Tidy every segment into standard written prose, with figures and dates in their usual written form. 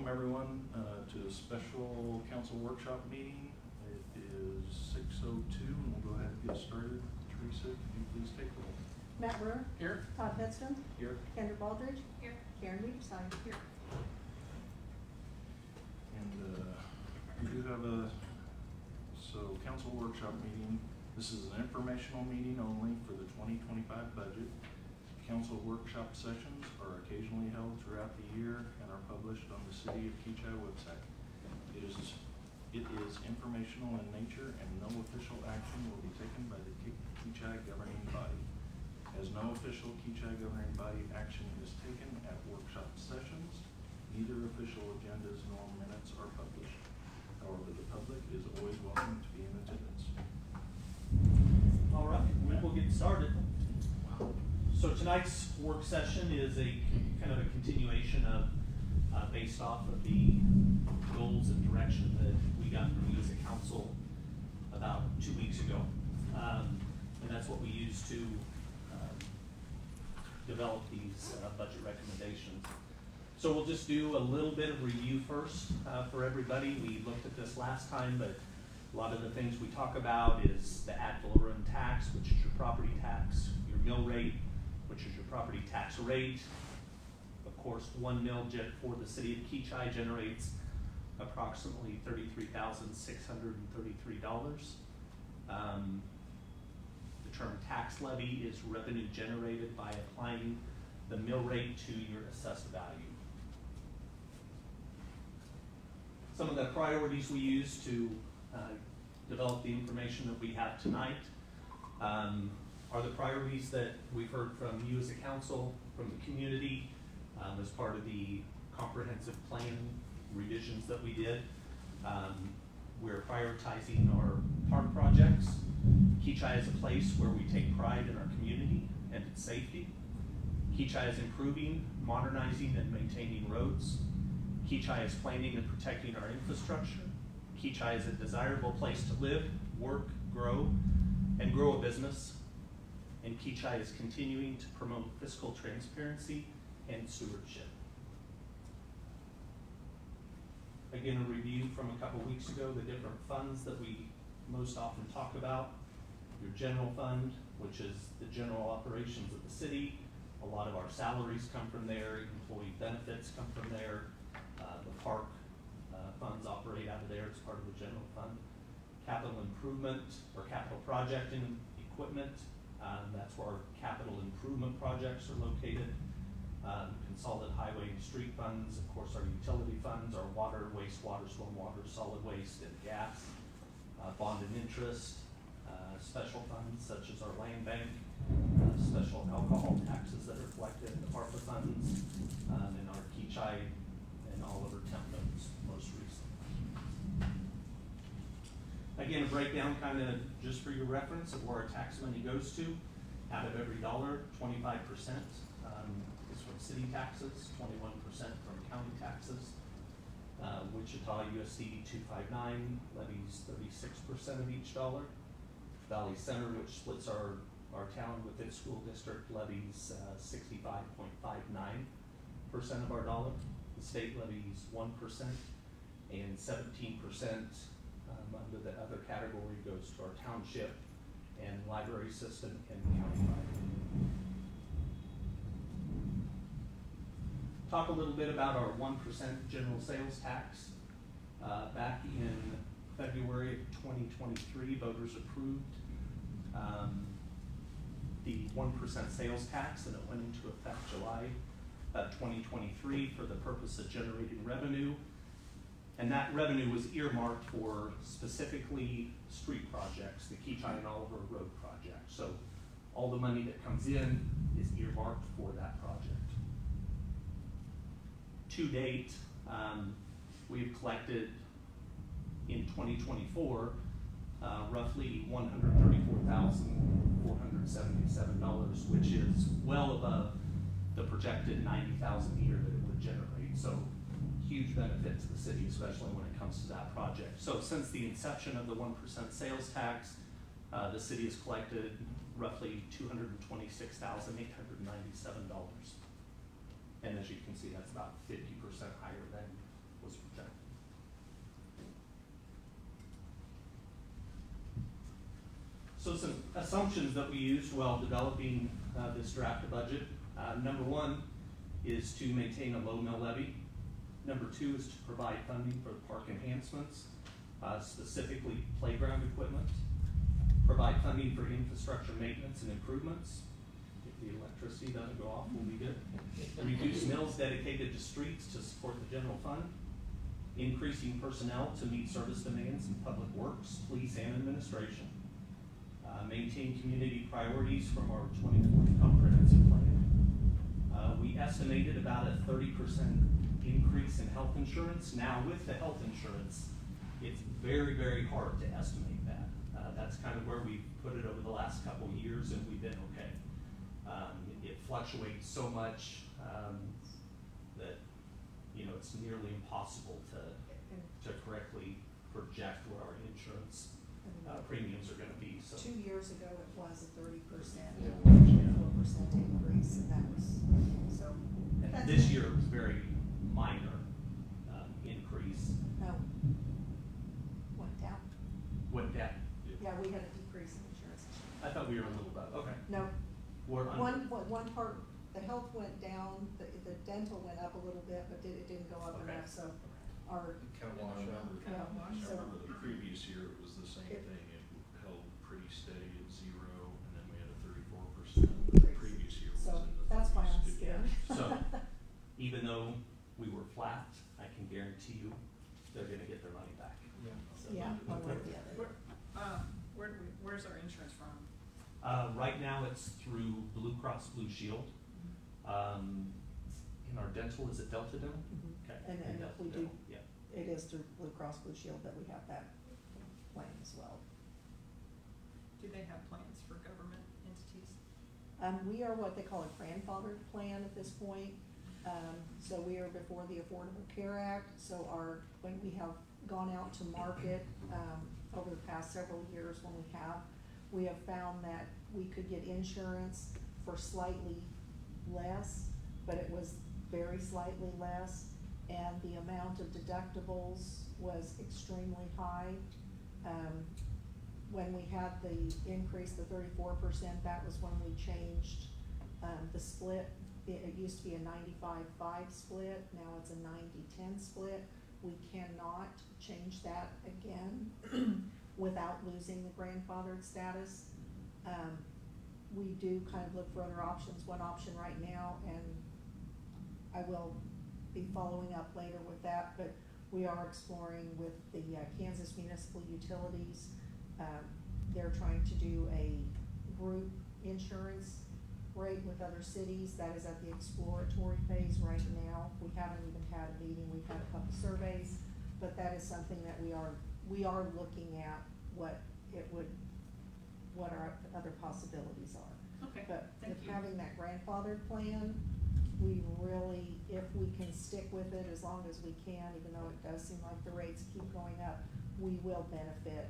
welcome everyone to a special council workshop meeting. It is 6:02 and we'll go ahead and get started. Teresa, can you please take the roll? Matt Brewer. Here. Todd Headstone. Here. Kendra Baldridge. Here. Karen Weepside. Here. And we do have council workshop meeting. This is an informational meeting only for the 2025 budget. Council workshop sessions are occasionally held throughout the year and are published on the City of Kechi website. It is informational in nature and no official action will be taken by the Kechi governing body. As no official Kechi governing body action is taken at workshop sessions, neither official agendas nor minutes are published. However, the public is always welcome to be in attendance. All right, we will get started. So tonight's work session is a kind of a continuation of, based off of the goals and direction that we got from you as a council about 2 weeks ago. And that's what we use to develop these budget recommendations. So we'll just do a little bit of review first for everybody. We looked at this last time, but a lot of the things we talk about is the ad valorem tax, which is your property tax, your mill rate, which is your property tax rate. Of course, 1 mill for the city of Kechi generates approximately $33,633. The term tax levy is revenue generated by applying the mill rate to your assessed value. Some of the priorities we use to develop the information that we have tonight are the priorities that we've heard from you as a council, from the community, as part of the comprehensive plan revisions that we did. We're prioritizing our park projects. Kechi is a place where we take pride in our community and its safety. Kechi is improving, modernizing, and maintaining roads. Kechi is planning and protecting our infrastructure. Kechi is a desirable place to live, work, grow a business. And Kechi is continuing to promote fiscal transparency and stewardship. Again, a review from a couple weeks ago, the different funds that we most often talk about. Your general fund, which is the general operations of the city. A lot of our salaries come from there, employee benefits come from there. The park funds operate out of there as part of the general fund. Capital improvement or capital project and equipment, that's where our capital improvement projects are located. Consolidated highway and street funds, of course our utility funds, our water, wastewater, stormwater, solid waste, and gas. Bond and interest, special funds such as our land bank, special alcohol taxes that are collected, the ARPA funds, and our Kechi and Oliver temp notes most recently. Again, a breakdown kind of just for your reference of where our tax money goes to. Out of every dollar, 25% is from city taxes, 21% from county taxes. Wichita USD 259 levies 36% of each dollar. Valley Center, which splits our town with its school district, levies 65.59% of our dollar. The state levies 1%, and 17% under the other category goes to our township and library system and countywide. Talk a little bit about our 1% general sales tax. Back in February of 2023, voters approved the 1% sales tax, and it went into effect July 2023 for the purpose of generating revenue. And that revenue was earmarked for specifically street projects, the Kechi and Oliver Road project. So all the money that comes in is earmarked for that project. To date, we've collected in 2024 roughly $134,477, which is well above the projected $90,000 a year that it would generate. So huge benefit to the city, especially when it comes to that project. So since the inception of the 1% sales tax, the city has collected roughly $226,897. And as you can see, that's about 50% higher than was projected. So some assumptions that we used while developing this draft budget. Number one is to maintain a low mill levy. Number two is to provide funding for park enhancements, specifically playground equipment. Provide funding for infrastructure maintenance and improvements. If the electricity doesn't go off, we'll be good. Reduce mills dedicated to streets to support the general fund. Increasing personnel to meet service demands in public works, police, and administration. Maintain community priorities from our 2040 comprehensive plan. We estimated about a 30% increase in health insurance. Now with the health insurance, it's very, very hard to estimate that. That's kind of where we put it over the last couple of years, and we've been okay. It fluctuates so much that it's nearly impossible to correctly project what our insurance premiums are going to be. So 2 years ago, it was a 30%, Yeah. 4% increase, and that was, so. and that's this it. year it was very minor increase. No. Went down. Went down. Yeah, we had a decrease in insurance. I thought we were a little bit okay. No, We're one part, the health went down, the dental went up a little bit, but it didn't go up Okay. enough, so our, Kind of wash out. Yeah. I So- remember the previous year, it was the same It- thing, it held pretty steady at 0, and then we had a 34%. The Increase. previous year was so in the that's why I'm 30s. scared. So, even though we were flat, I can guarantee you they're going to get their money back. So, Yeah, one way or the other. Where's our insurance from? Right now it's through Blue Cross Blue Shield. In our dental, is it Delta Dental? Mhm. Okay. And then Delta we do, Dental, yeah. it is through Blue Cross Blue Shield that we have that plan as well. Do they have plans for government entities? We are what they call a grandfathered plan at this point. So we are before the Affordable Care Act, so when we have gone out to market, over the past several years we have found that we could get insurance for slightly less, but it was very slightly less, and the amount of deductibles was extremely high. When we had the increase, the 34%, that was when we changed, the split. It used to be a 95-5 split, now it's a 90-10 split. We cannot change that again without losing the grandfathered status. We do kind of look for other options. One option right now, and I will be following up later with that, but we are exploring with the Kansas Municipal Utilities. They're trying to do a group insurance rate with other cities. That is at the exploratory phase right now. We haven't even had a meeting. We've had a couple surveys, but that is something that we are looking at what our other possibilities are. Okay, But thank with you. having that grandfathered plan, we really, if we can stick with it as long as we can, even though it does seem like the rates keep going up, we will benefit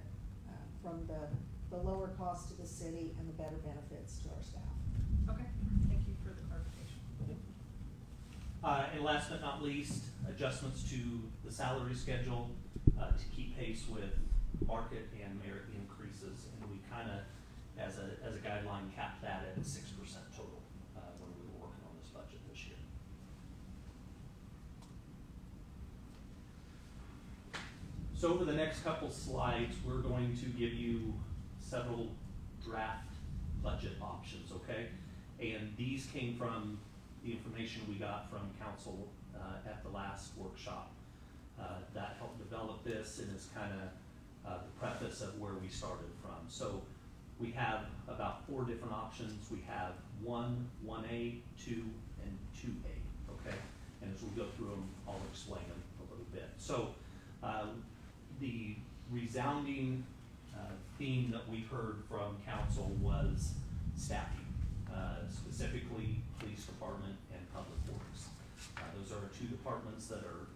from the lower cost to the city and the better benefits to our staff. Okay, thank you for the clarification. And last but not least, adjustments to the salary schedule to keep pace with market and merit increases. And we kind of, as a guideline, capped that at 6% total when we were working on this budget this year. So over the next couple slides, we're going to give you several draft budget options, okay? And these came from the information we got from council at the last workshop. That helped develop this and is kind of the preface of where we started from. So we have about 4 different options. We have 1, 1A, 2, and 2A, okay? And as we go through them, I'll explain them a little bit. So the resounding theme that we heard from council was staffing, specifically police department and public works. Those are 2 departments that are,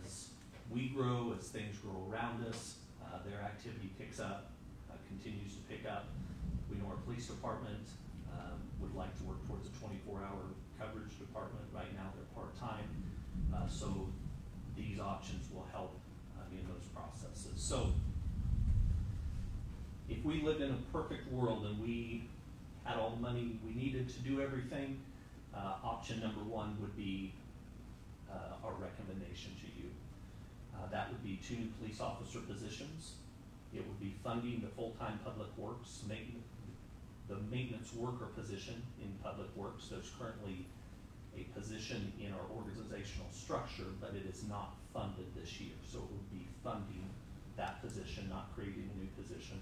as we grow, as things grow around us, their activity picks up, continues to pick up. We know our police department would like to work towards a 24-hour coverage department. Right now they're part-time. So these options will help in those processes. So if we lived in a perfect world and we had all the money we needed to do everything, option number one would be our recommendation to you. That would be 2 new police officer positions. It would be funding the full-time public works, the maintenance worker position in public works. There's currently a position in our organizational structure, but it is not funded this year. So it would be funding that position, not creating a new position.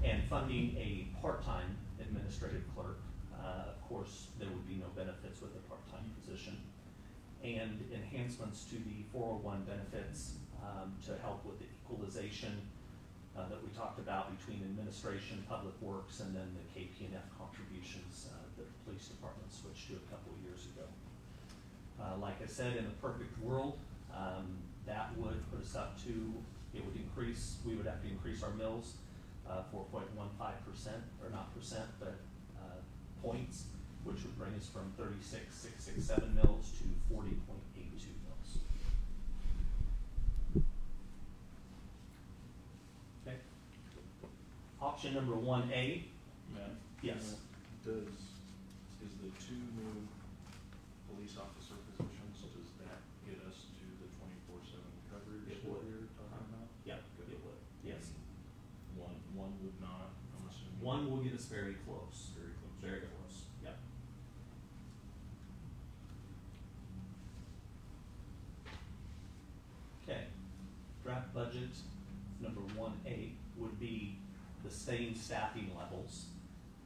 And funding a part-time administrative clerk. Of course, there would be no benefits with a part-time position. And enhancements to the 401 benefits to help with the equalization that we talked about between administration, public works, and then the KP&F contributions that the police department switched to a couple of years ago. Like I said, in a perfect world, that would put us up to, we would have to increase our mills 4.15%, or not percent, but points, which would bring us from 36,667 mils to 40.82 mils. Okay. Option number 1A. Matt? Yes. Is the 2 new police officer positions, does that get us to the 24/7 coverage It that would. we were talking about? Yep, Good. it would, yes. One would not, I'm assuming. One will get us very close. Very close. Very close, yep. Okay, draft budget number 1A would be the same staffing levels.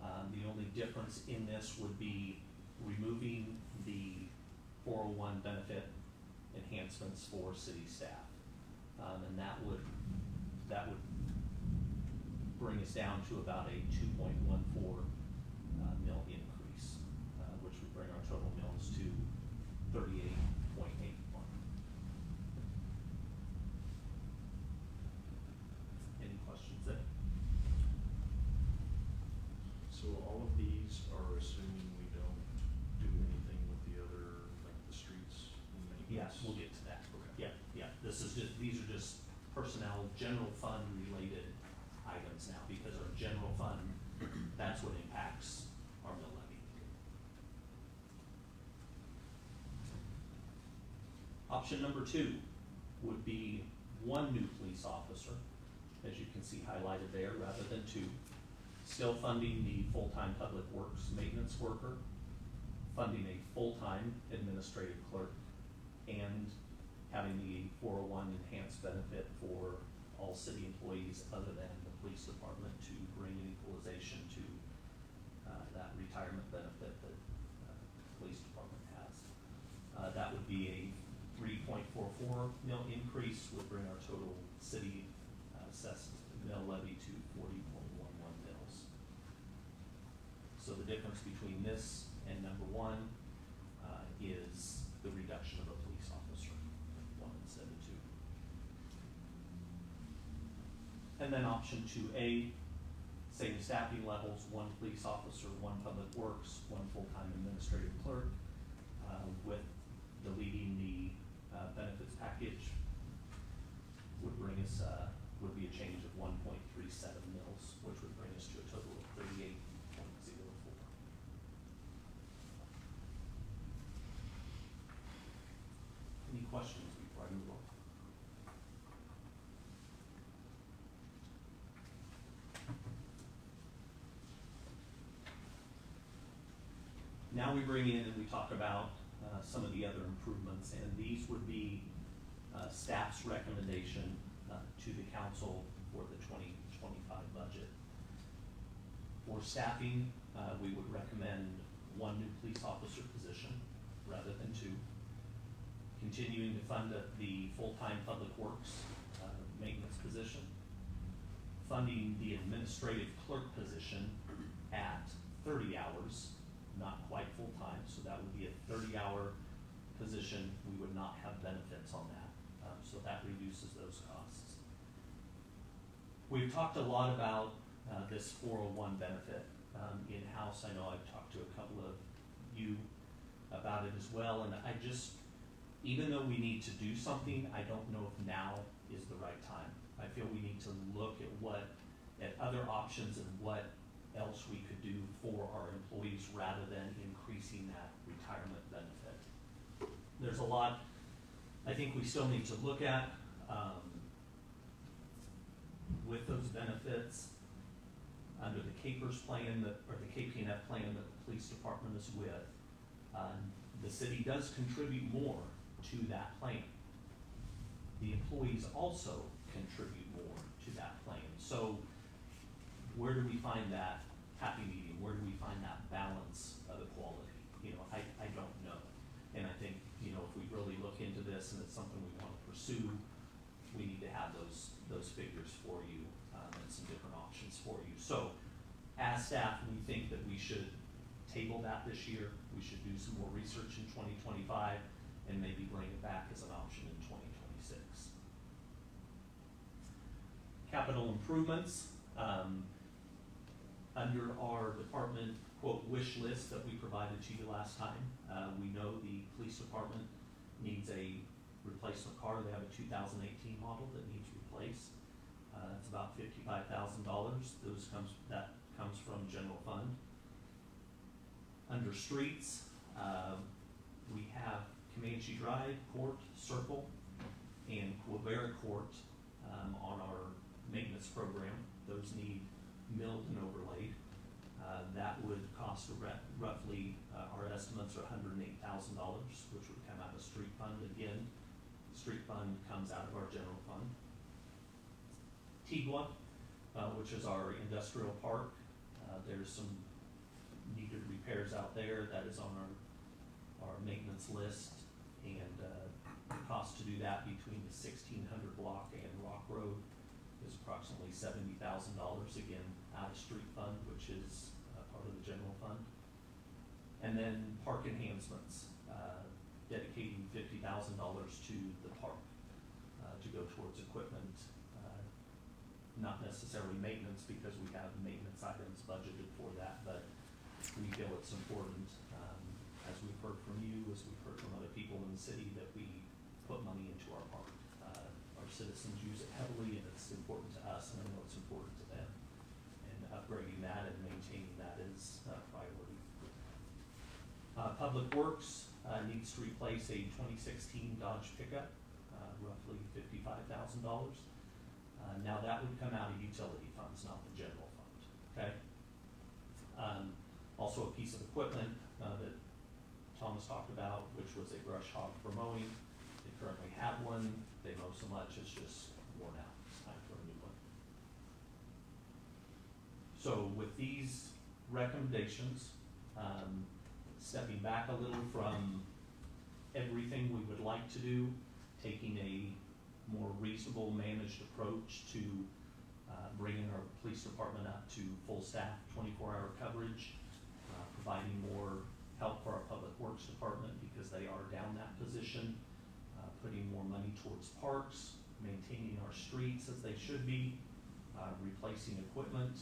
The only difference in this would be removing the 401 benefit enhancements for city staff. And that would bring us down to about a 2.14 mil increase, which would bring our total mills to 38.81. Any questions there? So all of these are assuming we don't do anything with the other, like the streets and maintenance? Yes, we'll get to that. Okay. Yeah, these are just personnel, general fund related items now, because our general fund, that's what impacts our mill levy. Option number 2 would be 1 new police officer, as you can see highlighted there, rather than 2. Still funding the full-time public works maintenance worker, funding a full-time administrative clerk, and having the 401 enhanced benefit for all city employees other than the police department to bring an equalization to that retirement benefit that the police department has. That would be a 3.44 mil increase, would bring our total city assessed mill levy to 40.11 mils. So the difference between this and number 1 is the reduction of a police officer, 1 instead of 2. And then option 2A, same staffing levels, 1 police officer, 1 public works, 1 full-time administrative clerk, with deleting the benefits package would bring us, would be a change of 1.37 mils, which would bring us to a total of 38.04. Any questions before I move on? Now we bring in and we talk about some of the other improvements, and these would be staff's recommendation to the council for the 2025 budget. For staffing, we would recommend 1 new police officer position rather than 2. Continuing to fund the full-time public works maintenance position. Funding the administrative clerk position at 30 hours, not quite full-time, so that would be a 30-hour position. We would not have benefits on that, so that reduces those costs. We've talked a lot about this 401 benefit in-house. I know I've talked to a couple of you about it as well, and I just even though we need to do something, I don't know if now is the right time. I feel we need to look at other options and what else we could do for our employees rather than increasing that retirement benefit. There's a lot I think we still need to look at, with those benefits under the CAPERS plan or the KPNF plan that the police department is with. The city does contribute more to that plan. The employees also contribute more to that plan. So where do we find that happy medium? Where do we find that balance of equality? I don't know. And I think, if we really look into this and it's something we want to pursue, we need to have those figures for you, and some different options for you. So as staff, we think that we should table that this year. We should do some more research in 2025 and maybe bring it back as an option in 2026. Capital improvements, under our department quote wish list that we provided to you last time, we know the police department needs a replacement car. They have a 2018 model that needs replaced. It's about $55,000. That comes from general fund. Under streets, we have Comanche Drive, Court, Circle, and Quivera Court on our maintenance program. Those need milled and overlaid. That would cost roughly, our estimates are $108,000, which would come out of street fund. Again, street fund comes out of our general fund. Tigua, which is our industrial park, there's some needed repairs out there. That is on our maintenance list, and the cost to do that between the 1600 block and Rock Road is approximately $70,000, again, out of street fund, which is part of the general fund. And then park enhancements, dedicating $50,000 to the park, to go towards equipment, not necessarily maintenance because we have maintenance items budgeted for that, but we feel it's important, as we've heard from you, as we've heard from other people in the city, that we put money into our park. Our citizens use it heavily, and it's important to us, and I know it's important to them. And upgrading that and maintaining that is a priority. Public Works needs to replace a 2016 Dodge pickup, roughly $55,000. Now that would come out of utility funds, not the general fund, okay? Also a piece of equipment that Thomas talked about, which was a brush hog for mowing. They currently have one. They mow so much it's just worn out. It's time for a new one. So with these recommendations, stepping back a little from everything we would like to do, taking a more reasonable managed approach to bringing our police department up to full staff 24-hour coverage, providing more help for our public works department because they are down that position, putting more money towards parks, maintaining our streets as they should be, replacing equipment.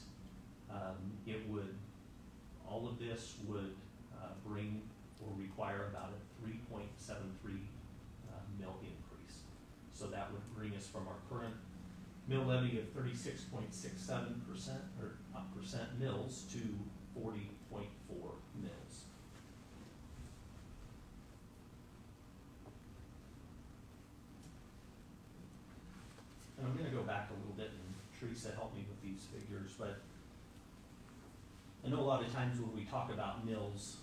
All of this would bring or require about a 3.73 mil increase. So that would bring us from our current mill levy of 36.67% mills to 40.4 mills. And I'm going to go back a little bit, and Teresa helped me with these figures, but I know a lot of times when we talk about mills,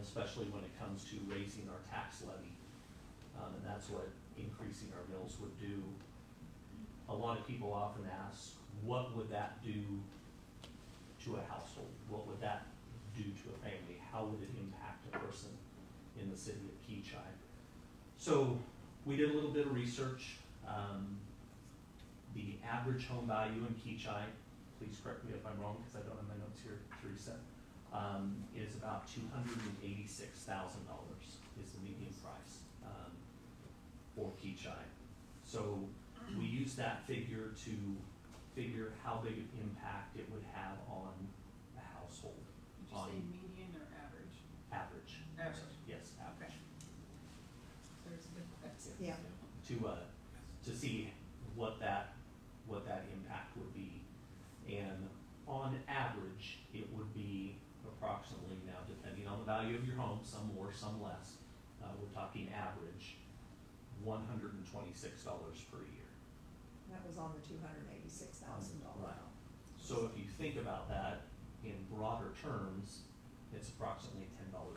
especially when it comes to raising our tax levy, and that's what increasing our mills would do. A lot of people often ask, what would that do to a household? What would that do to a family? How would it impact a person in the city of Kechi? So we did a little bit of research. The average home value in Kechi, please correct me if I'm wrong because I don't have my notes here, Teresa, is about $286,000 is the median price for Kechi. So we use that figure to figure how big an impact it would have on a household. Did you say median or average? Average. Average. Yes, average. Okay. So Yeah. To see what that impact would be. And on average, it would be approximately, now depending on the value of your home, some more, some less, we're talking average, $126 per year. That was on the $286,000. Right. So if you think about that in broader terms, it's approximately $10 a month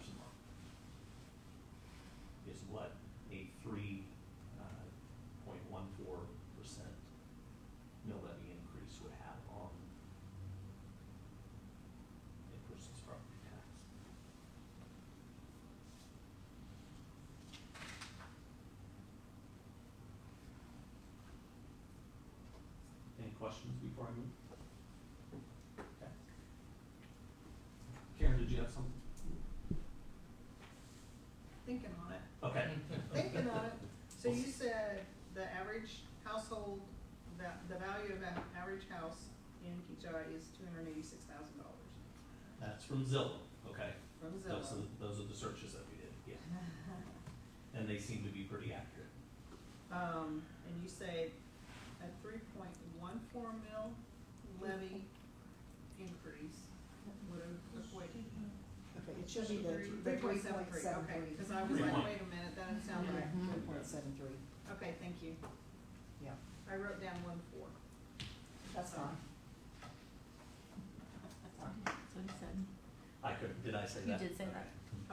is what a 3.14% mill levy increase would have on a person's property tax. Any questions before I move? Okay. Karen, did you have something? Thinking on it. Okay. Thinking on it. So you said the average household, the value of an average house in Kechi is $286,000 That's from Zillow, okay? from Zillow. Those are the searches that we did, yeah. And they seem to be pretty accurate. And you say a 3.14 mil levy increase would equate. Okay, it should be the 3.73. Okay, cause I was like, wait a minute, that doesn't sound right. 3.73, Okay, thank you. yeah, I wrote down 1.4. that's fine. That's what he said. Did I say You that? did say that.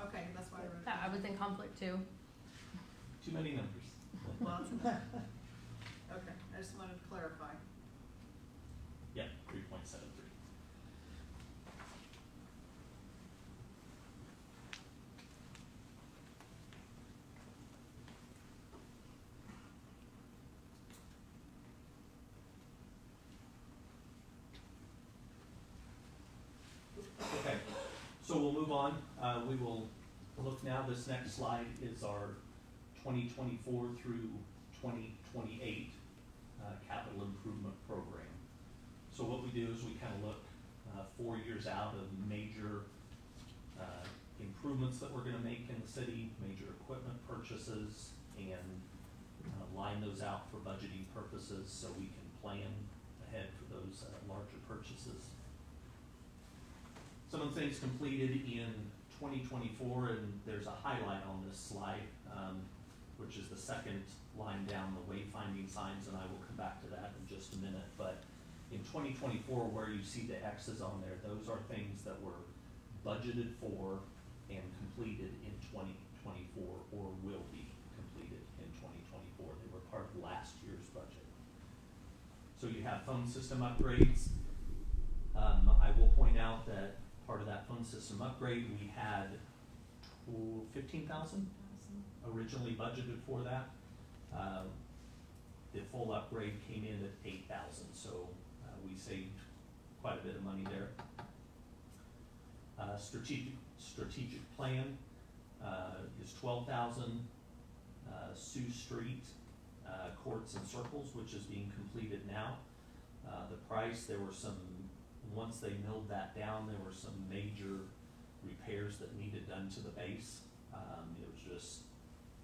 Okay, that's why I wrote it That I down. was in conflict too. Too many numbers. Lots of them. Okay, I just wanted to clarify. Yeah, 3.73. Okay, so we'll move on. We will look now, this next slide is our 2024 through 2028 capital improvement program. So what we do is we kind of look 4 years out of major improvements that we're gonna make in the city, major equipment purchases, and line those out for budgeting purposes so we can plan ahead for those larger purchases. Some of the things completed in 2024, and there's a highlight on this slide, which is the second line down, the wayfinding signs, and I will come back to that in just a minute. But in 2024, where you see the X's on there, those are things that were budgeted for and completed in 2024 or will be completed in 2024. They were part of last year's budget. So you have phone system upgrades. I will point out that part of that phone system upgrade, we had 15,000 originally budgeted for that. The full upgrade came in at 8,000, so we saved quite a bit of money there. Strategic plan is 12,000. Sioux Street courts and circles, which is being completed now. The price, there were some, once they milled that down, there were some major repairs that needed done to the base.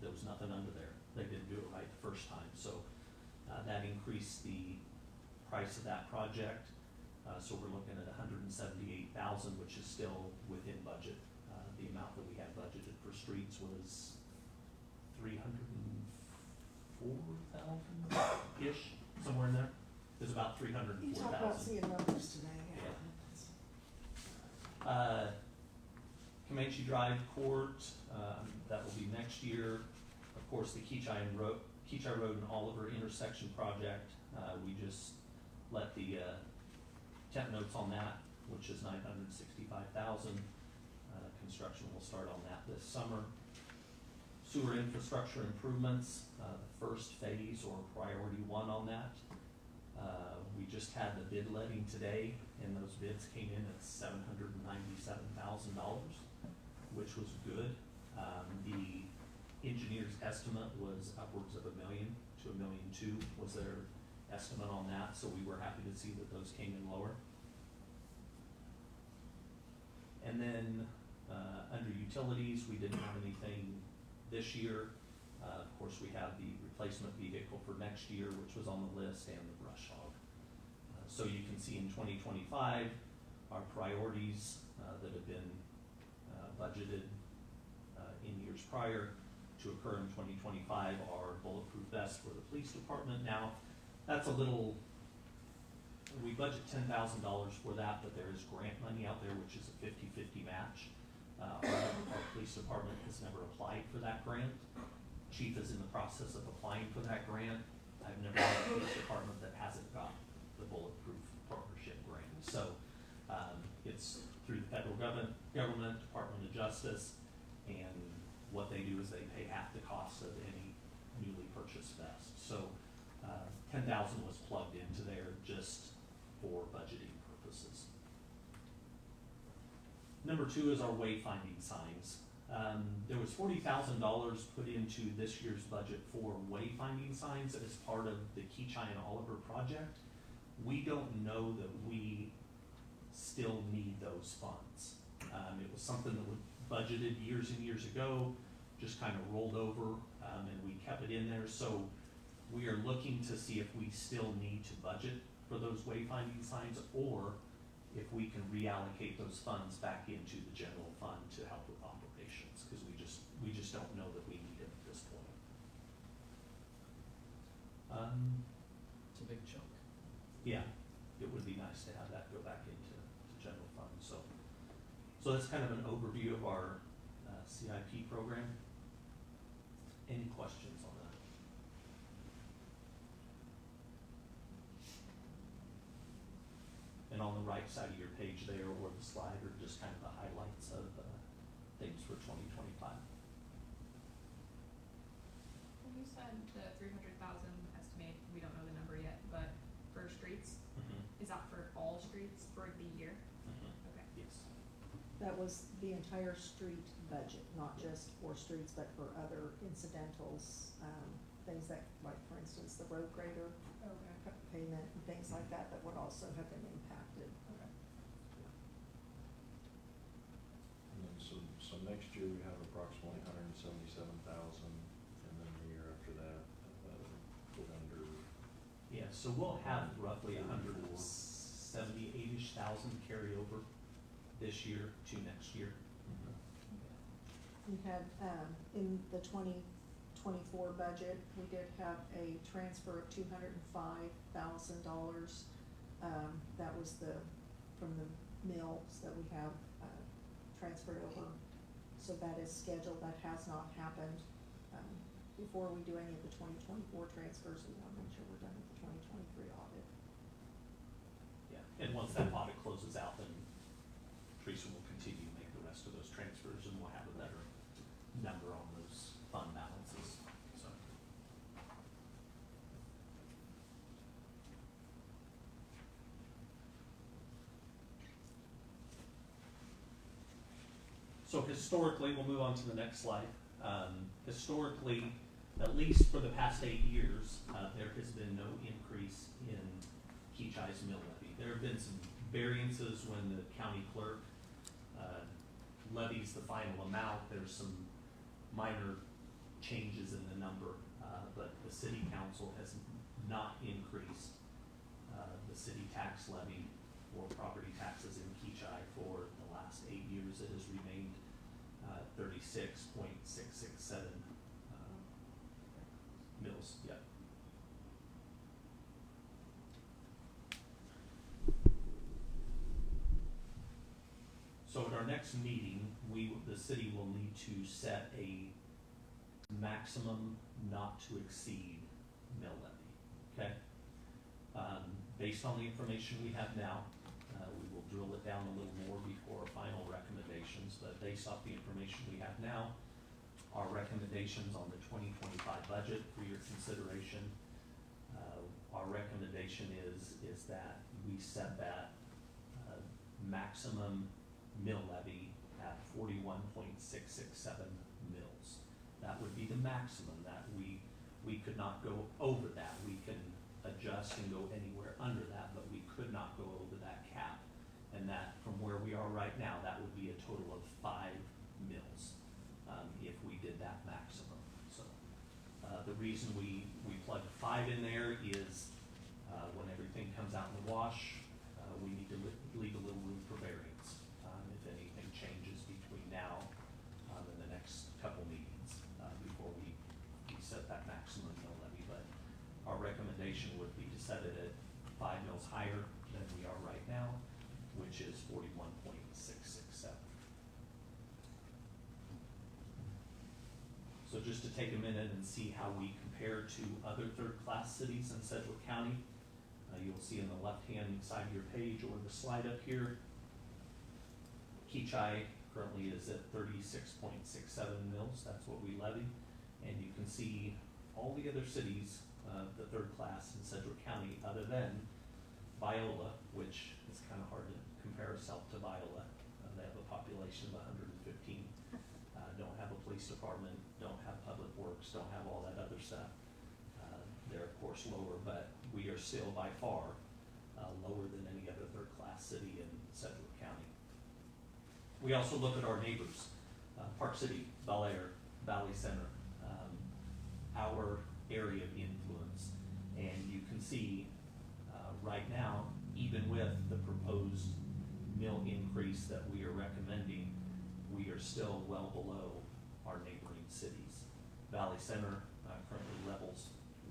There was nothing under there. They didn't do it right the first time, so that increased the price of that project. So we're looking at $178,000, which is still within budget. The amount that we had budgeted for streets was $304,000-ish, somewhere in there. There's about $304,000. You talk about seeing numbers today. Comanche Drive Court, that will be next year. Of course, the Kechi Road and Oliver intersection project, we just let the temp notes on that, which is $965,000. Construction will start on that this summer. Sewer infrastructure improvements, the first phase or priority 1 on that. We just had the bid letting today, and those bids came in at $797,000, which was good. The engineer's estimate was upwards of $1 million to $1.2 million was their estimate on that, so we were happy to see that those came in lower. And then under utilities, we didn't have anything this year. Of course, we have the replacement vehicle for next year, which was on the list, and the brush hog. So you can see in 2025, our priorities that have been budgeted in years prior to occur in 2025 are bulletproof vests for the police department. Now, that's a little, we budget $10,000 for that, but there is grant money out there, which is a 50-50 match. Our police department has never applied for that grant. Chief is in the process of applying for that grant. I've never had a police department that hasn't got the bulletproof partnership grant. So it's through the federal government, Department of Justice, and what they do is they pay half the cost of any newly purchased vest. So 10,000 was plugged into there just for budgeting purposes. Number 2 is our wayfinding signs. There was $40,000 put into this year's budget for wayfinding signs as part of the Kechi and Oliver project. We don't know that we still need those funds. It was something that was budgeted years and years ago, just kind of rolled over, and we kept it in there. So we are looking to see if we still need to budget for those wayfinding signs, or if we can reallocate those funds back into the general fund to help with operations, because we just don't know that we need it at this point. It's a big chunk. Yeah, it would be nice to have that go back into general fund. So that's kind of an overview of our CIP program. Any questions on that? And on the right side of your page there, or the slide, are just kind of the highlights of things for 2025. When you said the 300,000 estimate, we don't know the number yet, but for streets, is that for all streets for the year? Okay. Yes. That was the entire street budget, not just for streets, but for other incidentals, things that, like for instance, the road grader Okay. payment and things like that, that would also have been impacted. Okay. And then so next year we have approximately 177,000, and then the year after that, put under. Yeah, so we'll have roughly 178-ish thousand carryover this year to next year. We had, in the 2024 budget, we did have a transfer of $205,000. That was from the mills that we have, transferred over. So that is scheduled, that has not happened. Before we do any of the 2024 transfers, we want to make sure we're done with the 2023 audit. Yeah, and once that audit closes out, then Teresa will continue to make the rest of those transfers, and we'll have a better number on those fund balances, so. So historically, we'll move on to the next slide. Historically, at least for the past 8 years, there has been no increase in Kechi's mill levy. There have been some variances when the county clerk levies the final amount. There's some minor changes in the number, but the city council has not increased the city tax levy or property taxes in Kechi for the last 8 years. It has remained 36.667 mills. Yep. So at our next meeting, the city will need to set a maximum not to exceed mill levy, okay? Based on the information we have now, we will drill it down a little more before our final recommendations, but based off the information we have now, our recommendations on the 2025 budget for your consideration, our recommendation is that we set that maximum mill levy at 41.667 mills. That would be the maximum. That we could not go over that. We can adjust and go anywhere under that, but we could not go over that cap. And that, from where we are right now, that would be a total of 5 mills if we did that maximum. So The reason we plugged 5 in there is, when everything comes out in the wash, we need to leave a little room for variance, if anything changes between now, and the next couple meetings, before we set that maximum mill levy. But our recommendation would be to set it at 5 mils higher than we are right now, which is 41.667. So just to take a minute and see how we compare to other third-class cities in Sedgwick County, you'll see on the left-hand side of your page or the slide up here, Kechi currently is at 36.67 mils. That's what we levy. And you can see all the other cities, the third class in Sedgwick County, other than Viola, which is kind of hard to compare ourselves to Viola. They have a population of 115, don't have a police department, don't have public works, don't have all that other stuff. They're of course lower, but we are still by far lower than any other third class city in Sedgwick County. We also look at our neighbors, Park City, Bel Air, Valley Center, our area of influence. And you can see right now, even with the proposed mill increase that we are recommending, we are still well below our neighboring cities. Valley Center currently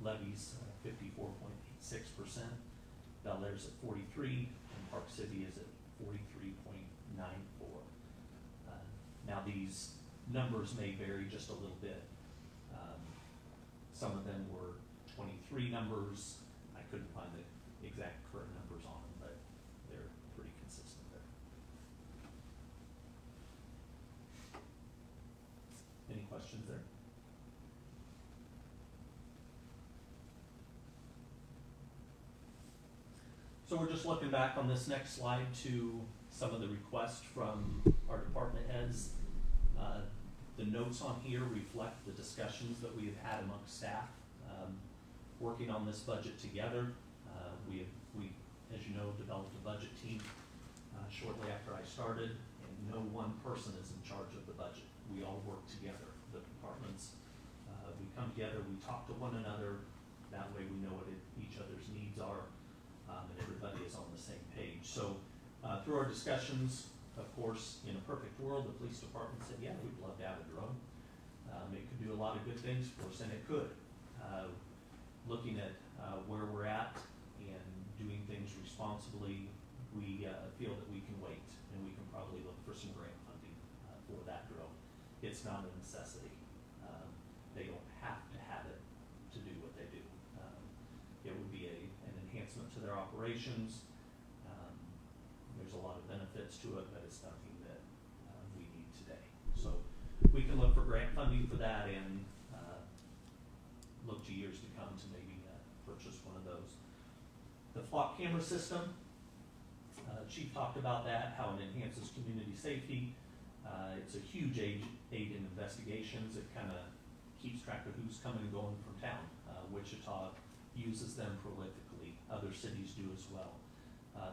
levies 54.86%. Bel Air's at 43, and Park City is at 43.94. Now these numbers may vary just a little bit. Some of them were 23 numbers. I couldn't find the exact current numbers on them, but they're pretty consistent there. Any questions there? So we're just looking back on this next slide to some of the requests from our department heads. The notes on here reflect the discussions that we have had amongst staff working on this budget together. We, as you know, developed a budget team shortly after I started, and no one person is in charge of the budget. We all work together, the departments. We come together, we talk to one another. That way we know what each other's needs are, and everybody is on the same page. So through our discussions, of course, in a perfect world, the police department said, yeah, we'd love to have a drone. It could do a lot of good things for us, and it could. Looking at where we're at and doing things responsibly, we feel that we can wait, and we can probably look for some grant funding for that drone. It's not a necessity. They don't have to have it to do what they do. It would be an enhancement to their operations. There's a lot of benefits to it, but it's nothing that we need today. So we can look for grant funding for that and look to years to come to maybe purchase one of those. The flock camera system, Chief talked about that, how it enhances community safety. It's a huge aid in investigations. It kind of keeps track of who's coming and going from town. Wichita uses them prolifically. Other cities do as well.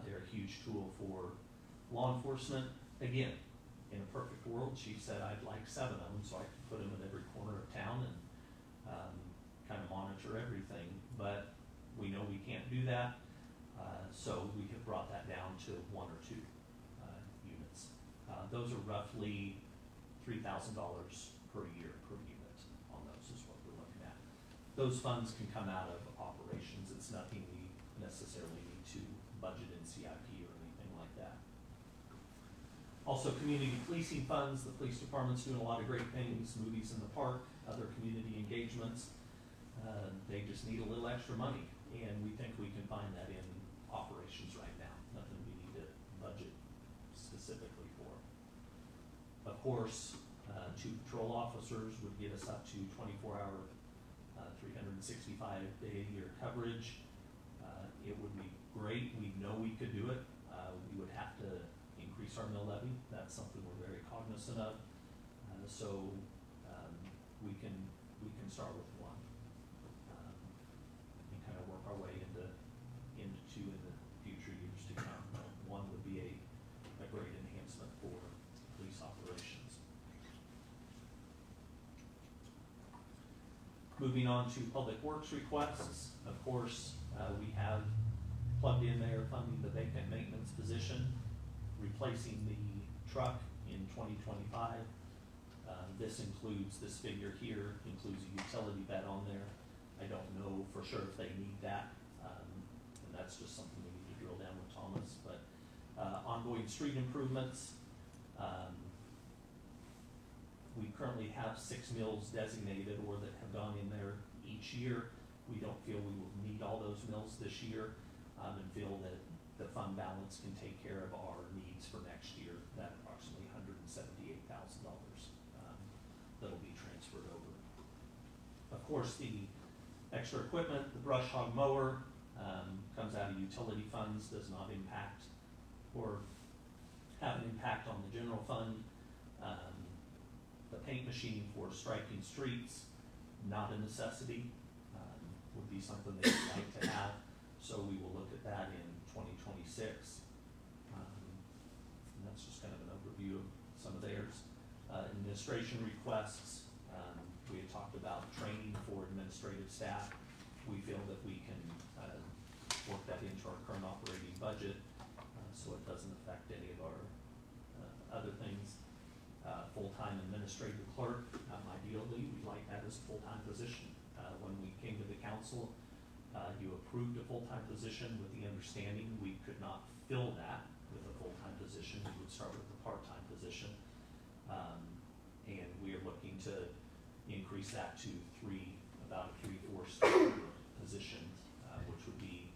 They're a huge tool for law enforcement. Again, in a perfect world, Chief said I'd like 7 of them so I could put them in every corner of town and kind of monitor everything. But we know we can't do that, so we have brought that down to 1 or 2 units. Those are roughly $3,000 per year per unit on those is what we're looking at. Those funds can come out of operations. It's nothing we necessarily need to budget in CIP or anything like that. Also, community policing funds. The police department's doing a lot of great things, movies in the park, other community engagements. They just need a little extra money, and we think we can find that in operations right now. Nothing we need to budget specifically for. Of course, 2 patrol officers would get us up to 24-hour, 365-day-a-year coverage. It would be great. We know we could do it. We would have to increase our mill levy. That's something we're very cognizant of. So we can start with 1 and kind of work our way into 2 in the future years to come. 1 would be a great enhancement for police operations. Moving on to public works requests, of course, we have plugged in there funding the vacant maintenance position, replacing the truck in 2025. This includes, this figure here includes a utility bed on there. I don't know for sure if they need that, and that's just something we need to drill down with Thomas, but ongoing street improvements. We currently have 6 mills designated or that have gone in there each year. We don't feel we will need all those mills this year, and feel that the fund balance can take care of our needs for next year, that approximately $178,000 that'll be transferred over. Of course, the extra equipment, the brush hog mower, comes out of utility funds, does not impact or have an impact on the general fund. The paint machine for striking streets, not a necessity, would be something they'd like to have, so we will look at that in 2026. And that's just kind of an overview of some of theirs. Administration requests, we had talked about training for administrative staff. We feel that we can work that into our current operating budget, so it doesn't affect any of our other things. Full-time administrative clerk, ideally, we'd like that as a full-time position. When we came to the council, you approved a full-time position with the understanding we could not fill that with a full-time position. We would start with a part-time position. And we are looking to increase that to about a 3/4 position, which would be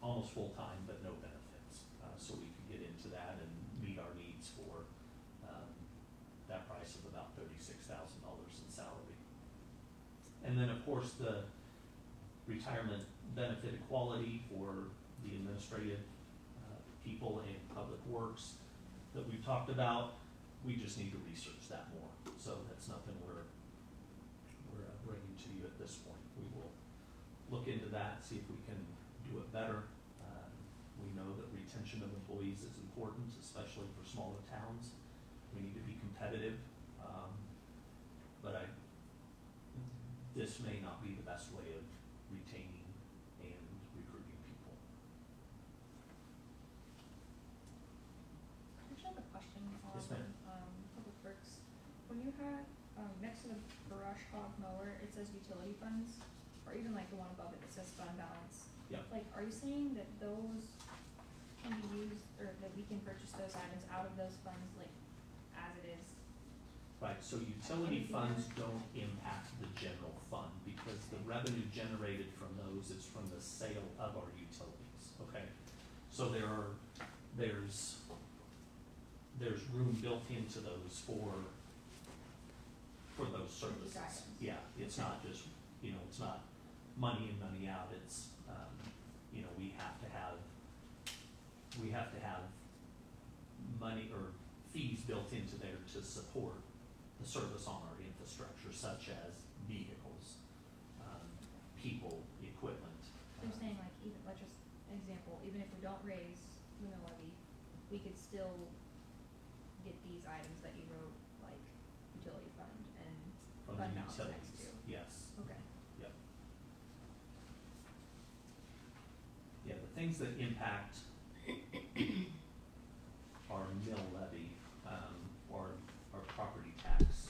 almost full-time but no benefits. So we could get into that and meet our needs for that price of about $36,000 in salary. And then, of course, the retirement benefit equality for the administrative people in public works that we've talked about. We just need to research that more. So that's nothing we're bringing to you at this point. We will look into that, see if we can do it better. We know that retention of employees is important, especially for smaller towns. We need to be competitive, but this may not be the best way of retaining and recruiting people. I actually have a question on, Yes, ma'am. Public Works. When you had, next to the brush hog mower, it says utility funds, or even like the one above it that says fund balance. Yep. Like, are you saying that those can be used, or that we can purchase those items out of those funds, like, as it is? Right, so utility funds don't impact the general fund because the revenue generated from those is from the sale of our utilities, okay? So there's room built into those for those services. items. Yeah, it's not just, it's not money in, money out, it's, we have to have money or fees built into there to support the service on our infrastructure, such as vehicles, people, equipment. So you're saying like, even, let's just, an example, even if we don't raise the mill levy, we could still get these items that you wrote, like utility fund and From fund the balance next utilities, to? yes. Okay. Yep. Yeah, the things that impact our mill levy, or our property tax,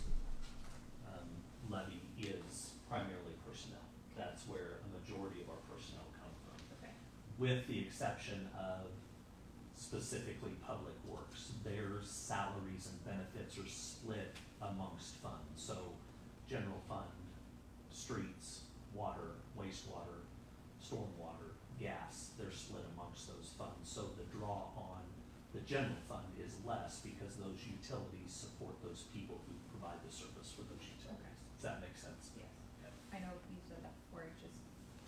levy is primarily personnel. That's where a majority of our personnel come from. Okay. With the exception of specifically public works, their salaries and benefits are split amongst funds. So general fund, streets, water, wastewater, stormwater, gas, they're split amongst those funds. So the draw on the general fund is less because those utilities support those people who provide the service for those utilities. Okay. Does that make sense? Yes. Okay. I know you said that before, it's just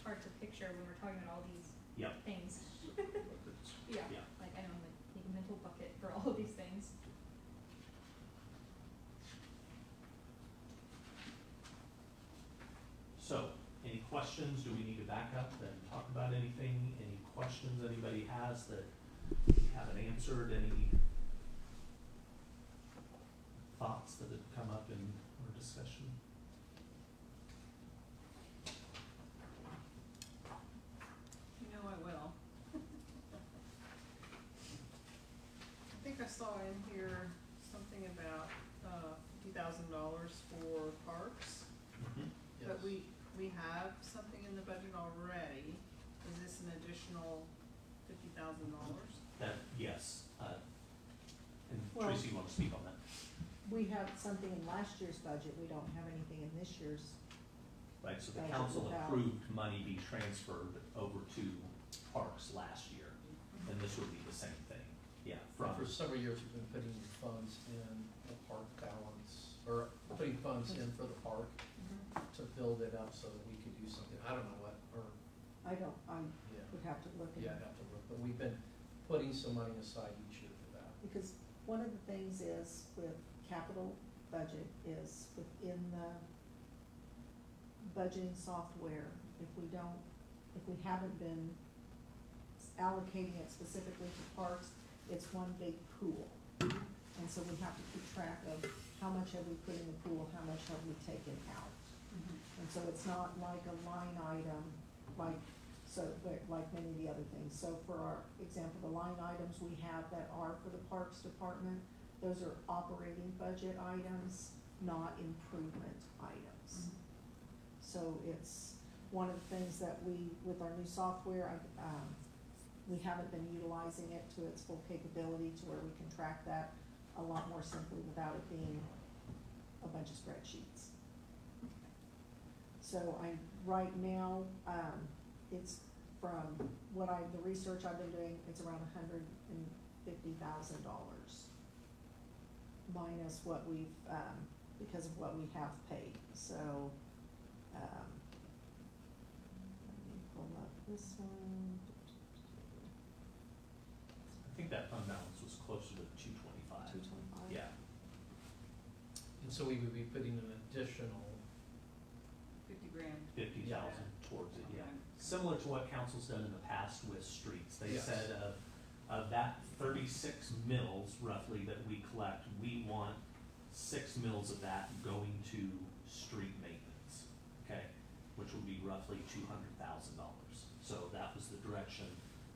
hard to picture when we're talking about all these Yep. things. But it's- Yeah, Yeah. like I know I'm like a mental bucket for all of these things. So, any questions? Do we need to back up and talk about anything? Any questions anybody has that we haven't answered? Any thoughts that have come up in our discussion? saw in here something about, $50,000 for parks, but we have something in the budget already. Is this an additional $50,000? That, yes, and Well- Tracy, you wanna speak on that? We have something in last year's budget, we don't have anything in this year's. Right, so the Budget council without- approved money be transferred over to parks last year, and this would be the same thing, yeah, from. For several years, we've been putting funds in the park balance, or putting funds in for the park to build it up so that we could do something, I don't know what, or, I yeah, would have to look at. yeah, I'd have to look, but we've been putting some money aside each year for that. Because one of the things is with capital budget is within the budgeting software, if we haven't been allocating it specifically to parks, it's one big pool. And so we have to keep track of how much have we put in the pool, how much have we taken out. And so it's not like a line item, like many of the other things. So for our example, the line items we have that are for the Parks Department, those are operating budget items, not improvement items. So it's one of the things that with our new software, we haven't been utilizing it to its full capability to where we can track that a lot more simply without it being a bunch of spreadsheets. So right now, it's from the research I've been doing, it's around $150,000 minus what we've, because of what we have paid, so, let me pull up this one. I think that fund balance was closer to 225. 225. Yeah, And so we would be putting an additional, 50 grand. 50,000 towards it, yeah. Okay. Similar to what council's done in the past with streets. They Yes. said of that 36 mills roughly that we collect, we want 6 mills of that going to street maintenance, okay? Which would be roughly $200,000. So that was the direction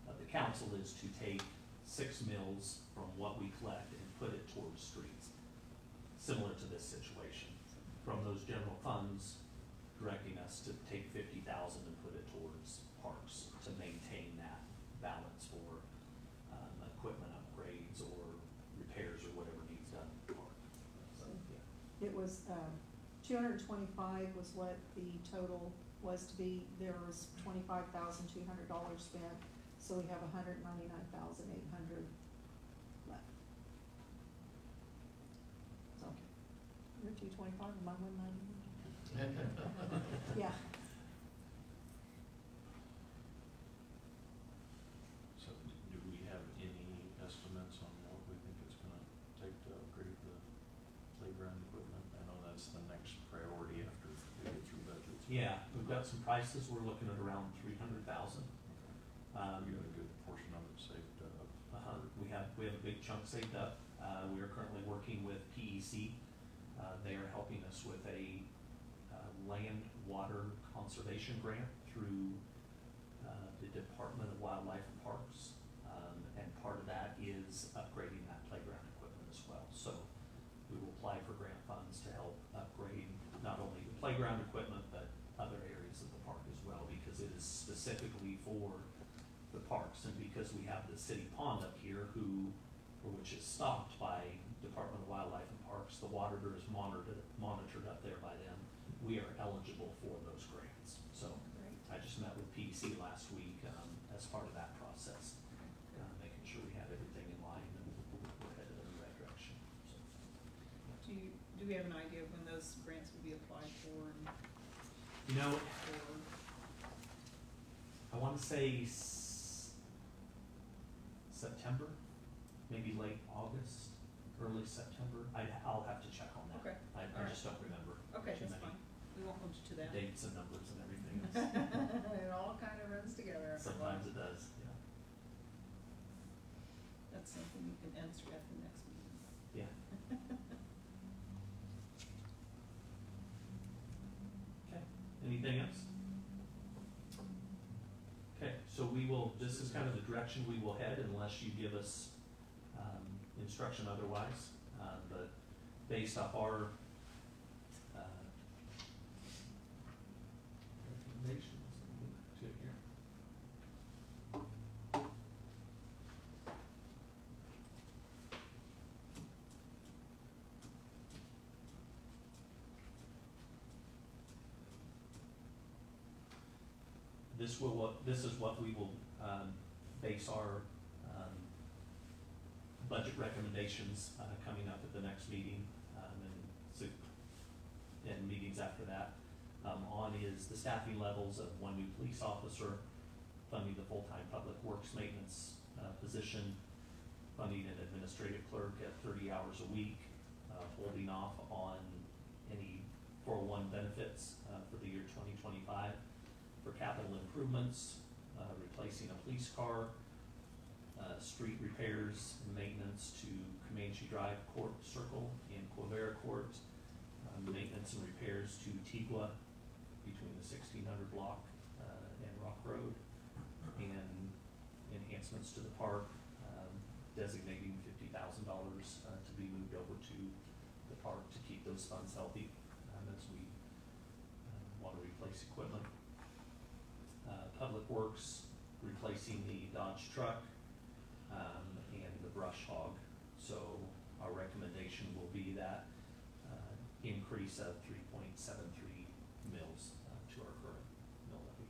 of the council, is to take 6 mills from what we collect and put it towards streets. Similar to this situation, from those general funds directing us to take 50,000 and put it towards parks to maintain that balance for equipment upgrades or repairs or whatever needs done in the park. So, yeah. It was, 225 was what the total was to be. There was $25,200 spent, so we have $199,800 left. So, you're 225, am I 199? Yeah. So do we have any estimates on what we think it's gonna take to upgrade the playground equipment? I know that's the next priority after we get through budgets. Yeah, we've got some prices, we're looking at around 300,000. You got a good portion of it saved up. We have a big chunk saved up. We are currently working with PEC. They are helping us with a land water conservation grant through the Department of Wildlife and Parks. And part of that is upgrading that playground equipment as well. So we will apply for grant funds to help upgrade not only the playground equipment, but other areas of the park as well, because it is specifically for the parks, and because we have the city pond up here which is stocked by Department of Wildlife and Parks, the water is monitored up there by them. We are eligible for those grants. So I just met with PEC last week, as part of that process, making sure we have everything in line and we're headed in the right direction, so. Do we have an idea of when those grants will be applied for and You know, for? I wanna say September, maybe late August, early September. I'll have to check on that. Okay, I alright. just don't remember. Okay, too that's many fine. We won't hold you to that. dates and numbers and everything else. It all kind of runs together. after a while. Sometimes it does, yeah. That's something you can answer at the next meeting. Yeah. Okay, anything else? Okay, so this is kind of the direction we will head unless you give us, instruction otherwise, but based off our, recommendations, let me get to it here. This is what we will, base our, budget recommendations, coming up at the next meeting, and meetings after that. On is the staffing levels of one new police officer, funding the full-time public works maintenance, position, funding an administrative clerk at 30 hours a week, holding off on any 401 benefits, for the year 2025. For capital improvements, replacing a police car, street repairs and maintenance to Comanche Drive Court Circle and Quivera Court, maintenance and repairs to Tigua between the 1600 block and Rock Road, and enhancements to the park, designating $50,000 to be moved over to the park to keep those funds healthy as we want to replace equipment. Public Works, replacing the Dodge truck, and the brush hog. So our recommendation will be that, increase of 3.73 mils, to our current mill levy.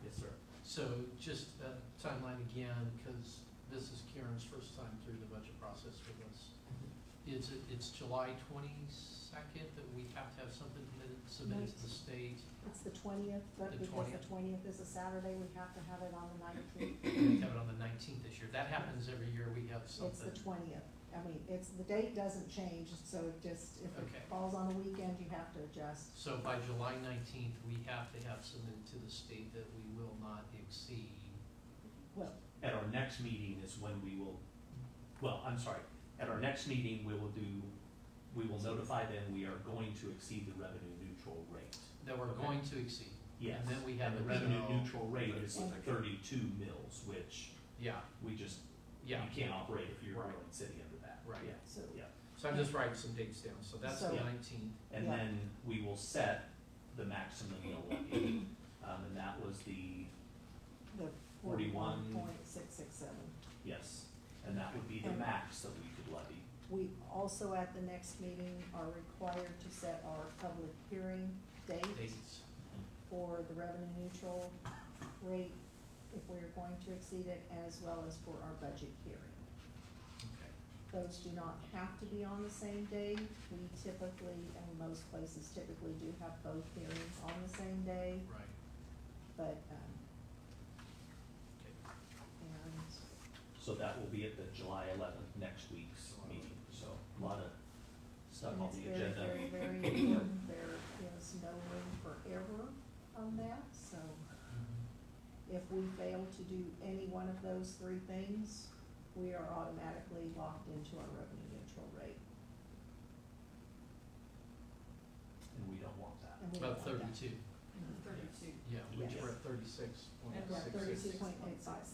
Yes, sir. So just timeline again, because this is Karen's first time through the budget process with us. It's July 22nd that we have to have something submitted to the state. It's the 20th, but The because the 20th. 20th is a Saturday, we have to have it on the 19th. We have it on the 19th this year. That happens every year. We have It's something. the 20th. I mean, the date doesn't change, so it just, if Okay. it falls on a weekend, you have to adjust. So by July 19th, we have to have submitted to the state that we will not exceed. Well, At our next meeting is when we will, at our next meeting, we will notify them we are going to exceed the revenue neutral rate. That we're Okay. going to exceed. Yes. And then we have And the a revenue no- neutral rate is Okay. 32 mils, which Yeah, we just, you yeah. can't operate if you're Right. going city under that. Right. Yeah, so, yeah. So I'm just writing some dates down. So that's the So- 19th. And Yeah. then we will set the maximum mill levy, and that was the, the 41. 41.667. yes, and that would be the And- max that we could levy. We also at the next meeting are required to set our public hearing date Dates. for the revenue neutral rate if we're going to exceed it, as well as for our budget hearing. Okay. Those do not have to be on the same day. We typically, and most places typically do have both hearings on the same day, Right. but, Okay. and So that will be at the July 11th, next week's meeting, so a lot of stuff and on it's the very, agenda. very, very important. There is no room for error on that, so if we fail to do any one of those three things, we are automatically locked into our revenue neutral rate, And we don't want that. and we About don't want that. 32. 32. Yeah, which Yes. we're at 36.66. Yeah, 32.85.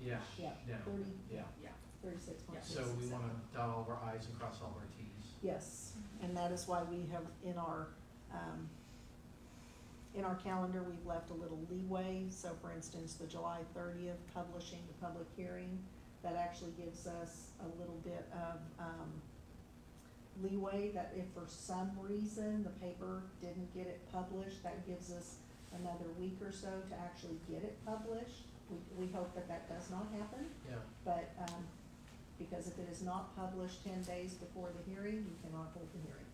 Yeah, Yeah, yeah, 30, yeah. Yeah. 36.667. So we wanna dot all of our i's and cross all of our t's. Yes, and that is why we have in our calendar, we've left a little leeway. So for instance, the July 30th, publishing the public hearing, that actually gives us a little bit of leeway that if for some reason the paper didn't get it published, that gives us another week or so to actually get it published. We hope that that does not happen. Yeah, But, because if it is not published 10 days before the hearing, you cannot hold the hearing.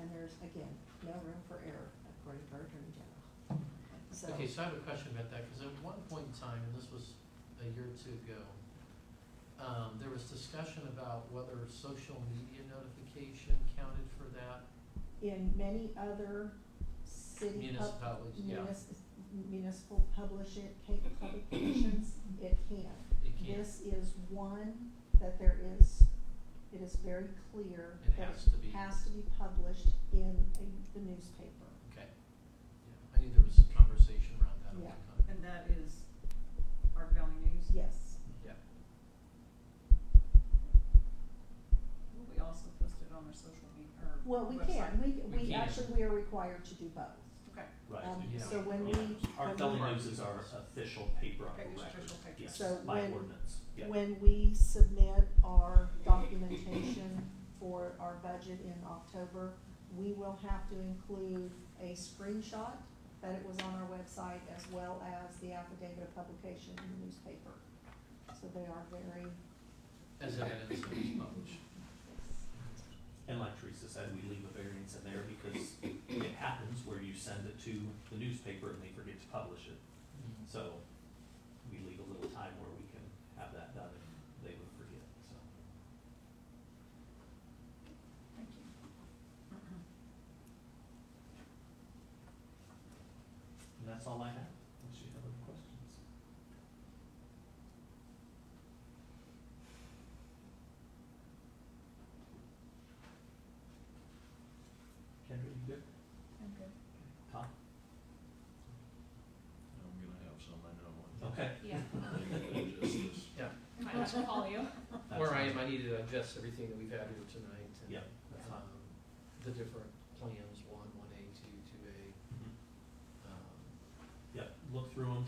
And there's, again, no room for error, according to our Attorney General. So, okay, so I have a question about that, cause at one point in time, and this was a year or two ago, there was discussion about whether social media notification counted for that. in many other city Municipalities, yeah. municipal publications, it can. It can. This is one that it is very clear It that has to be. has to be published in the newspaper. Okay. Yeah, I knew there was conversation around that at Yeah. one time. And that is our Valley News? Yes, Actually, we are required to do both. Okay. Right. Yeah. So when Yeah. we. Our when Daily we- News is our official paper of Okay, it's record, official paper. yes, So by when- ordinance, yeah. When we submit our documentation for our budget in October, we will have to include a screenshot that it was on our website as well as the affidavit of publication in the newspaper. So they are very, As evidence that it's published. And like Teresa said, we leave a variance in there because it happens where you send it to the newspaper and they forget to publish it. So we leave a little time where we can have that done if they would forget, so. Thank you. And that's all I have, unless you have other questions. Kendra, you good? I'm good. Tom? I'm gonna have some, I know. Okay. Yeah. Just Yeah, Might have to call you. That's where I fine. am, I need to adjust everything that we've had here tonight. And, Yep, that's fine. The different plans, 1A, 2A. Mhm. Um, Yep, look through them,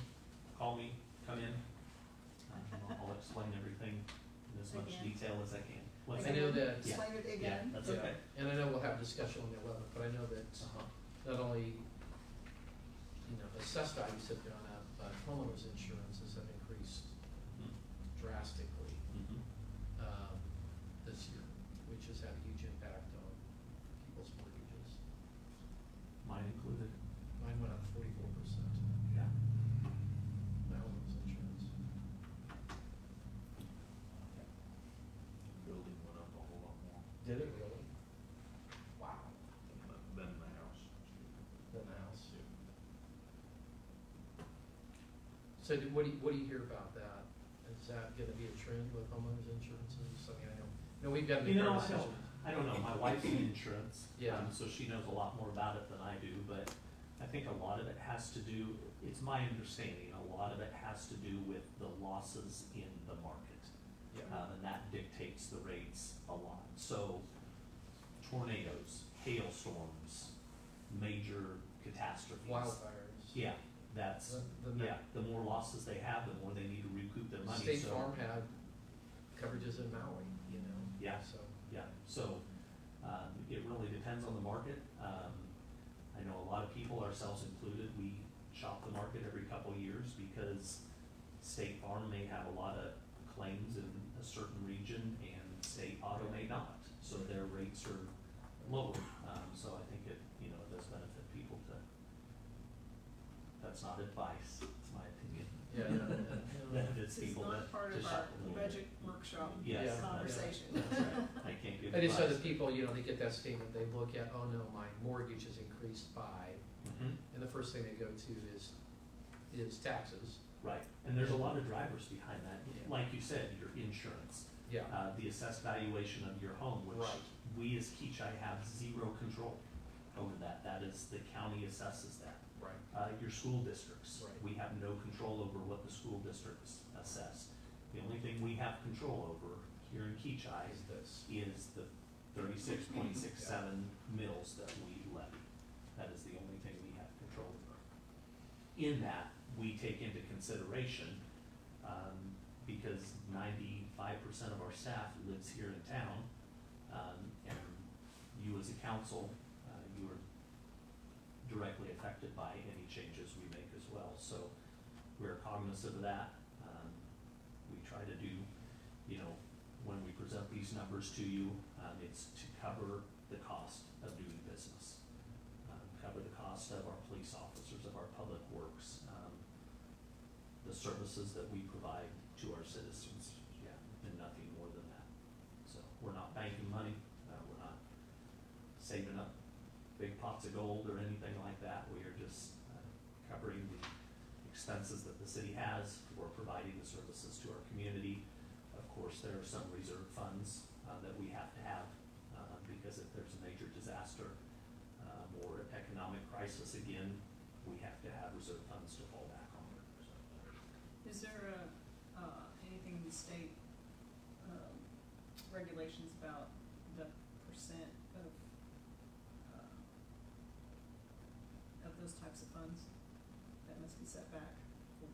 call me, come in. I'll explain everything in as much Again. detail as I can. What's I that? know that, Yeah. Explain it Yeah, again. that's yeah, okay. and I know we'll have discussion on the 11th, but I know that Uh-huh. not only, assessed values have gone up, but homeowners insurances have increased Mhm. drastically, Mhm. this year, which has had a huge impact on people's mortgages. Mine included. Mine went up 44%, Yeah. my homeowners insurance. building went up a whole lot more Did it really? Wow. than the house. Than the house. So what do you hear about that? Is that gonna be a trend with homeowners insurances? I mean, I know we've got to make our decision. I don't know, my wife's in insurance, Yeah. so she knows a lot more about it than I do, but I think a lot of it has to do, it's my understanding, a lot of it has to do with the losses in the market. Yeah. And that dictates the rates a lot. So tornadoes, hailstorms, major catastrophes. Wildfires. Yeah, that's, yeah, the more losses they have, the more they need to recoup their money, State so. Farm had coverages in Maui, Yeah. so. Yeah, so, it really depends on the market. I know a lot of people, ourselves included, we shop the market every couple of years because State Farm may have a lot of claims in a certain region and State Auto may not, so their rates are lower. So I think it, it does benefit people to, that's not advice, it's my opinion. Yeah. Benefits This is people not part to of our shop a little bit. budget workshop Yes, Yeah. conversation. That's right. I can't give I just know advice. that people, they get that statement, they look at, oh no, my mortgage has increased by, Mhm. and the first thing they go to is taxes. Right, and there's a lot of drivers behind that. Yeah. Like you said, your insurance, Yeah. the assessed valuation of your home, which Right. we as Kechi have zero control over that. That is, the county assesses that. Right. Your school districts, Right. we have no control over what the school districts assess. The only thing we have control over here in Kechi Is this. is the 36.67 mills that we levy. That is the only thing we have control over. In that, we take into consideration, because 95% of our staff lives here in town, and you as a council, you are directly affected by any changes we make as well. So we're cognizant of that. We try to do, when we present these numbers to you, it's to cover the cost of doing business. Cover the cost of our police officers, of our public works, the services that we provide to our citizens, and nothing more than that. So we're not banking money, we're not saving up big pots of gold or anything like that. We are just covering the expenses that the city has for providing the services to our community. Of course, there are some reserve funds that we have to have because if there's a major disaster or economic crisis again, we have to have reserve funds to fall back on. Is there anything in the state regulations about the percent of those types of funds that must be set back for.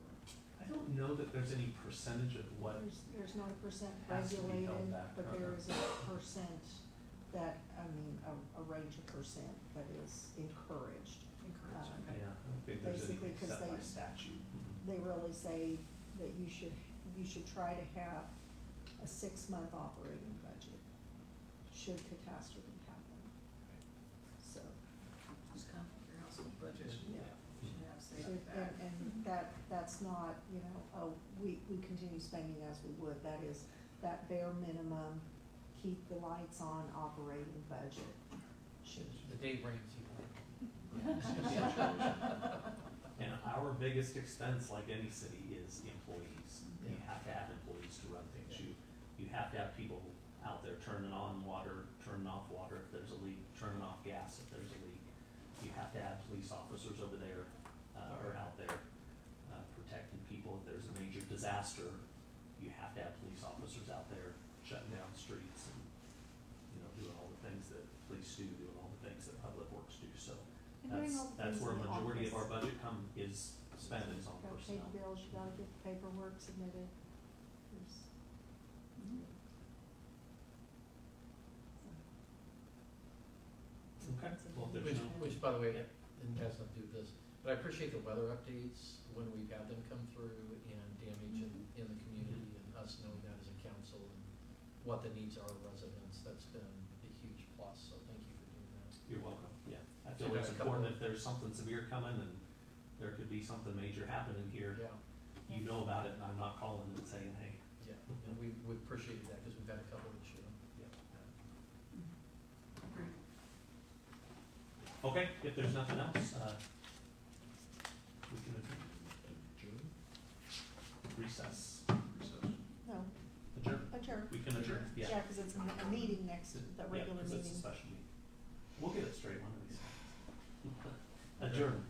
I don't know that there's any percentage of what, There's not a percent Has to be held regulated, back, but there uh-huh. is a percent that, a range of percent that is encouraged. Encourage, Um, okay. yeah, I don't think there's Basically, anything 'cause set by they- statute. They really say that you should try to have a 6-month operating budget, should catastrophe happen. So, Just kind of like your household budget, Yeah. should have saved should, back. and that's not, oh, we continue spending as we would, that is, that bare minimum, keep the lights on operating budget should. The Dave Ramsey And our biggest expense, like any city, is employees. You have to have employees to run things. You have to have people out there turning on water, turning off water if there's a leak, turning off gas if there's a leak. You have to have police officers over there, or out there, protecting people. If there's a major disaster, you have to have police officers out there shutting down streets and, doing all the things that police do, doing all the things that public works do. So And doing all the that's things where in the majority of our office. budget is spent is on Gotta pay personnel. the bills, you gotta get the paperwork submitted. There's- Okay, well, if there's no. which, by the way, and has nothing to do with this, but I appreciate the weather updates when we've had them come through and damage in the community and us knowing that as a council and what the needs are of residents. That's been a huge plus, so thank you for doing that. You're welcome, yeah. I So feel we it's got a couple important of- if there's something severe coming and there could be something major happening here, Yeah, you know about it and I'm not calling and saying, hey. yeah, and we appreciated that because we've had a couple this year. Okay, if there's nothing else, we can adjourn. Recess, No, adjourn. we can adjourn, yeah. Yeah, cause it's a meeting next, the Yeah, regular 'cause it's a meeting. special meeting. We'll get it straight one of these times. Adjourn.